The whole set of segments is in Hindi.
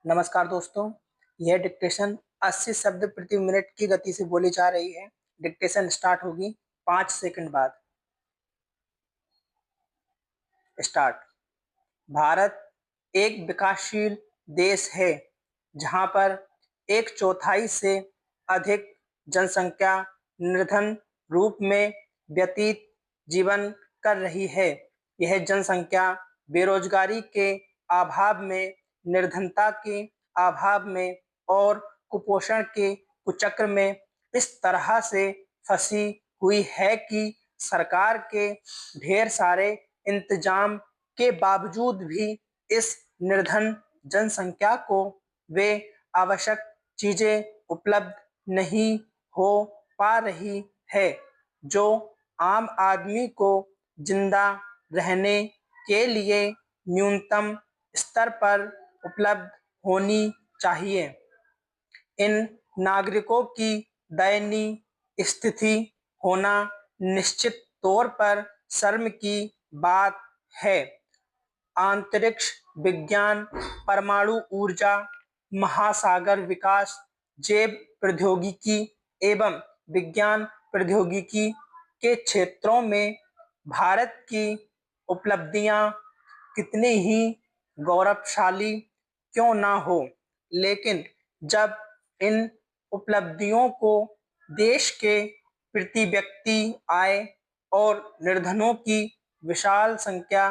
नमस्कार दोस्तों। यह डिक्टेशन 80 शब्द प्रति मिनट की गति से बोली जा रही है। डिक्टेशन स्टार्ट होगी 5 सेकंड बाद। स्टार्ट। भारत एक विकासशील देश है जहां पर एक चौथाई से अधिक जनसंख्या निर्धन रूप में व्यतीत जीवन कर रही है। यह जनसंख्या बेरोजगारी के अभाव में, निर्धनता के अभाव में और कुपोषण के कुचक्र में इस तरह से फंसी हुई है कि सरकार के ढेर सारे इंतजाम के बावजूद भी इस निर्धन जनसंख्या को वे आवश्यक चीजें उपलब्ध नहीं हो पा रही है जो आम आदमी को जिंदा रहने के लिए न्यूनतम स्तर पर उपलब्ध होनी चाहिए। इन नागरिकों की दयनीय स्थिति होना निश्चित तौर पर शर्म की बात है। अंतरिक्ष विज्ञान, परमाणु ऊर्जा, महासागर विकास, जैव प्रौद्योगिकी एवं विज्ञान प्रौद्योगिकी के क्षेत्रों में भारत की उपलब्धियां कितनी ही गौरवशाली क्यों ना हो, लेकिन जब इन उपलब्धियों को देश के प्रति व्यक्ति आय और निर्धनों की विशाल संख्या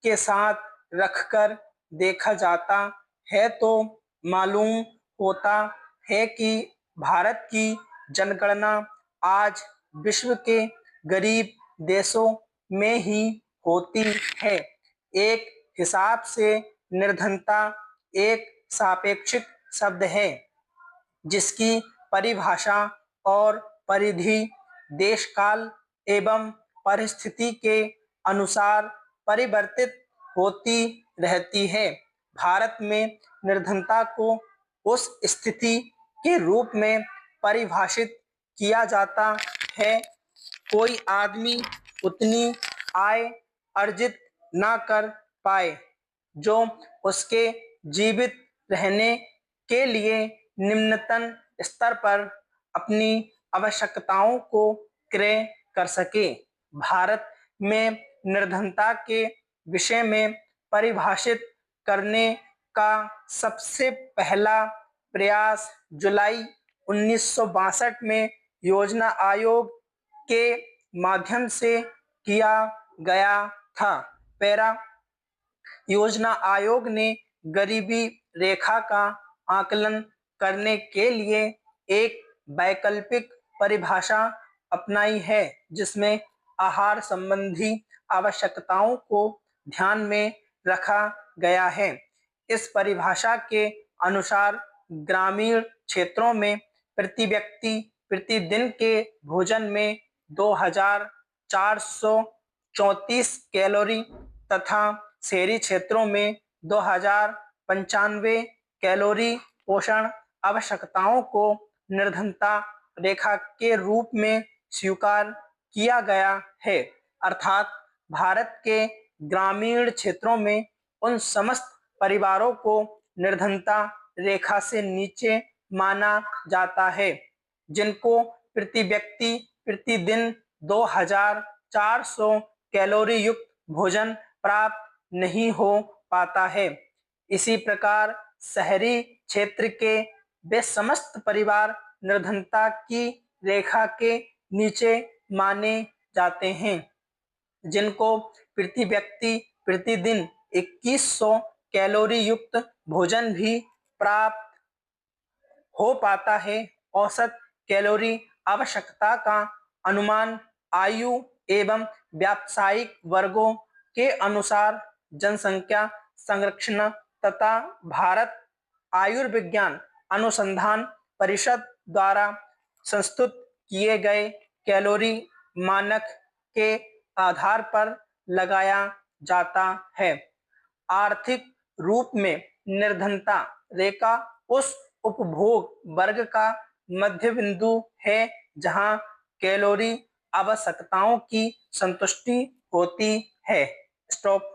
के साथ रखकर देखा जाता है तो मालूम होता है कि भारत की जनगणना आज विश्व के गरीब देशों में ही होती है। एक हिसाब से निर्धनता एक सापेक्षिक शब्द है जिसकी परिभाषा और परिधि देशकाल एवं परिस्थिति के अनुसार परिवर्तित होती रहती है। भारत में निर्धनता को उस स्थिति के रूप में परिभाषित किया जाता है कोई आदमी उतनी आय अर्जित ना कर पाए जो उसके जीवित रहने के लिए निम्नतम स्तर पर अपनी आवश्यकताओं को क्रय कर सके। भारत में निर्धनता के विषय में परिभाषित करने का सबसे पहला प्रयास जुलाई 1962 में योजना आयोग के माध्यम से किया गया था। पैरा योजना आयोग ने गरीबी रेखा का आकलन करने के लिए एक वैकल्पिक परिभाषा अपनाई है जिसमें आहार संबंधी आवश्यकताओं को ध्यान में रखा गया है। इस परिभाषा के अनुसार ग्रामीण क्षेत्रों में प्रति व्यक्ति प्रतिदिन के भोजन में 2434 कैलोरी तथा शहरी क्षेत्रों में 2095 कैलोरी पोषण आवश्यकताओं को निर्धनता रेखा के रूप में स्वीकार किया गया है। अर्थात भारत के ग्रामीण क्षेत्रों में उन समस्त परिवारों को निर्धनता रेखा से नीचे माना जाता है जिनको प्रति व्यक्ति प्रतिदिन 2400 कैलोरी युक्त भोजन प्राप्त नहीं हो पाता है। इसी प्रकार शहरी क्षेत्र के वे समस्त परिवार निर्धनता की रेखा के नीचे माने जाते हैं जिनको प्रति व्यक्ति प्रतिदिन 2100 कैलोरी युक्त भोजन भी प्राप्त हो पाता है। औसत कैलोरी आवश्यकता का अनुमान आयु एवं व्यावसायिक वर्गों के अनुसार जनसंख्या संरक्षण तथा भारत आयुर्विज्ञान अनुसंधान परिषद द्वारा संस्तुत किए गए कैलोरी मानक के आधार पर लगाया जाता है। आर्थिक रूप में निर्धनता रेखा उस उपभोग वर्ग का मध्य बिंदु है जहां कैलोरी आवश्यकताओं की संतुष्टि होती है। स्टॉप।